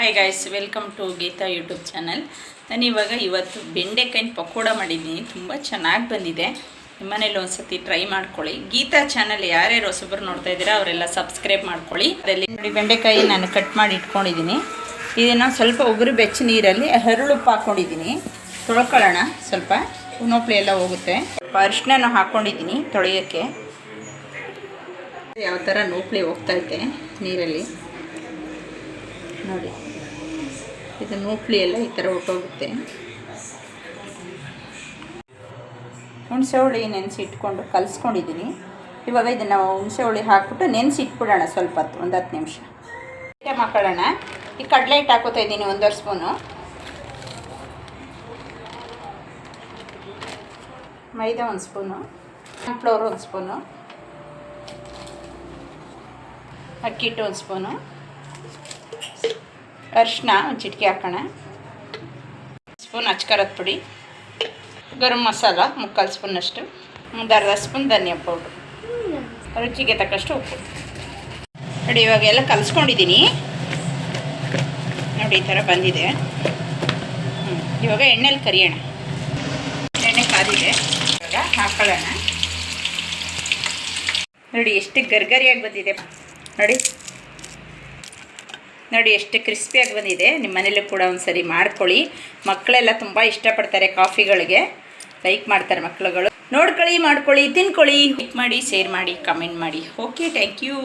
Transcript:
Hi guys, welcome to Geeta YouTube channel. ನಾನು ಇವತ್ತು ಬೆಂಡೆಕಾಯಿನ ಪಕೋಡ ಮಾಡಿದ್ದೀನಿ. ತುಂಬ ಚೆನ್ನಾಗಿ ಬಂದಿದೆ. ನಿಮ್ಮನೇಲಿ ಒಂದ್ಸತಿ ಟ್ರೈ ಮಾಡ್ಕೊಳ್ಳಿ. ಗೀತಾ ಚಾನಲ್ ಯಾರ್ಯಾರು ಹೊಸಬರು ನೋಡ್ತಾ ಇದ್ದೀರಾ ಅವರೆಲ್ಲ ಸಬ್ಸ್ಕ್ರೈಬ್ ಮಾಡ್ಕೊಳ್ಳಿ. ಅದರಲ್ಲಿ ನೋಡಿ, ಬೆಂಡೆಕಾಯಿ ನಾನು ಕಟ್ ಮಾಡಿ ಇಟ್ಕೊಂಡಿದ್ದೀನಿ. ಇದನ್ನು ಸ್ವಲ್ಪ ಉಗುರು ಬೆಚ್ಚ ನೀರಲ್ಲಿ ಹರಳುಪ್ಪು ಹಾಕ್ಕೊಂಡಿದ್ದೀನಿ. ತೊಳ್ಕೊಳ್ಳೋಣ. ಸ್ವಲ್ಪ ಉಣೋಪ್ಲಿ ಎಲ್ಲ ಹೋಗುತ್ತೆ. ಅರಿಶಿನ ಹಾಕ್ಕೊಂಡಿದ್ದೀನಿ ತೊಳೆಯೋಕ್ಕೆ. ಯಾವ ಥರ ನೋಪ್ಲಿ ಹೋಗ್ತೈತೆ ನೀರಲ್ಲಿ ನೋಡಿ. ಇದು ನೋಪ್ಲಿ ಎಲ್ಲ ಈ ಥರ ಹೊಟ್ಟೋಗುತ್ತೆ. ಹುಣಸೆ ಹುಳಿ ನೆನೆಸಿ ಇಟ್ಕೊಂಡು ಕಲಿಸ್ಕೊಂಡಿದ್ದೀನಿ. ಇವಾಗ ಇದನ್ನು ಹುಣಸೆ ಹುಳಿ ಹಾಕ್ಬಿಟ್ಟು ನೆನೆಸಿ ಇಟ್ಬಿಡೋಣ ಸ್ವಲ್ಪ ಹೊತ್ತು, 10 ನಿಮಿಷ. ಹಾಕೊಳ್ಳೋಣ. ಈ ಕಡಲೆ ಹಿಟ್ಟು ಹಾಕೋತಾ ಇದ್ದೀನಿ 1.5 ಸ್ಪೂನು. ಮೈದಾ 1 ಸ್ಪೂನು, ಕಾರ್ನ್ಫ್ಲೋರ್ 1 ಸ್ಪೂನು, ಅಕ್ಕಿ ಹಿಟ್ಟು 1 ಸ್ಪೂನು, ಅರಿಶಿನ 1 ಚಿಟಿಕೆ ಹಾಕೋಣ, ಸ್ಪೂನ್ ಅಚ್ಕಾರದ ಪುಡಿ, ಗರಂ ಮಸಾಲ 3/4 ಸ್ಪೂನಷ್ಟು, 1/2 ಸ್ಪೂನ್ ಧನಿಯಾ ಪೌಡ್ರು, ರುಚಿಗೆ ತಕ್ಕಷ್ಟು ಉಪ್ಪು. ನೋಡಿ, ಇವಾಗ ಎಲ್ಲ ಕಲಿಸ್ಕೊಂಡಿದ್ದೀನಿ. ನೋಡಿ, ಈ ಥರ ಬಂದಿದೆ. ಇವಾಗ ಎಣ್ಣೆಲಿ ಕರಿಯೋಣ. ಎಣ್ಣೆ ಕಾದಿದೆ. ಇವಾಗ ಹಾಕೊಳ್ಳೋಣ. ನೋಡಿ, ಎಷ್ಟು ಗರ್ಗರಿಯಾಗಿ ಬಂದಿದೆ. ನೋಡಿ ಎಷ್ಟು ಕ್ರಿಸ್ಪಿಯಾಗಿ ಬಂದಿದೆ. ನಿಮ್ಮ ಮನೇಲಿ ಕೂಡ ಒಂದ್ಸರಿ ಮಾಡ್ಕೊಳ್ಳಿ. ಮಕ್ಕಳೆಲ್ಲ ತುಂಬ ಇಷ್ಟಪಡ್ತಾರೆ. ಕಾಫಿಗಳಿಗೆ ಲೈಕ್ ಮಾಡ್ತಾರೆ ಮಕ್ಕಳುಗಳು. ನೋಡ್ಕೊಳ್ಳಿ, ಮಾಡ್ಕೊಳ್ಳಿ, ತಿನ್ಕೊಳ್ಳಿ. ಲೈಕ್ ಮಾಡಿ, ಶೇರ್ ಮಾಡಿ, ಕಮೆಂಟ್ ಮಾಡಿ. Okay, thank you.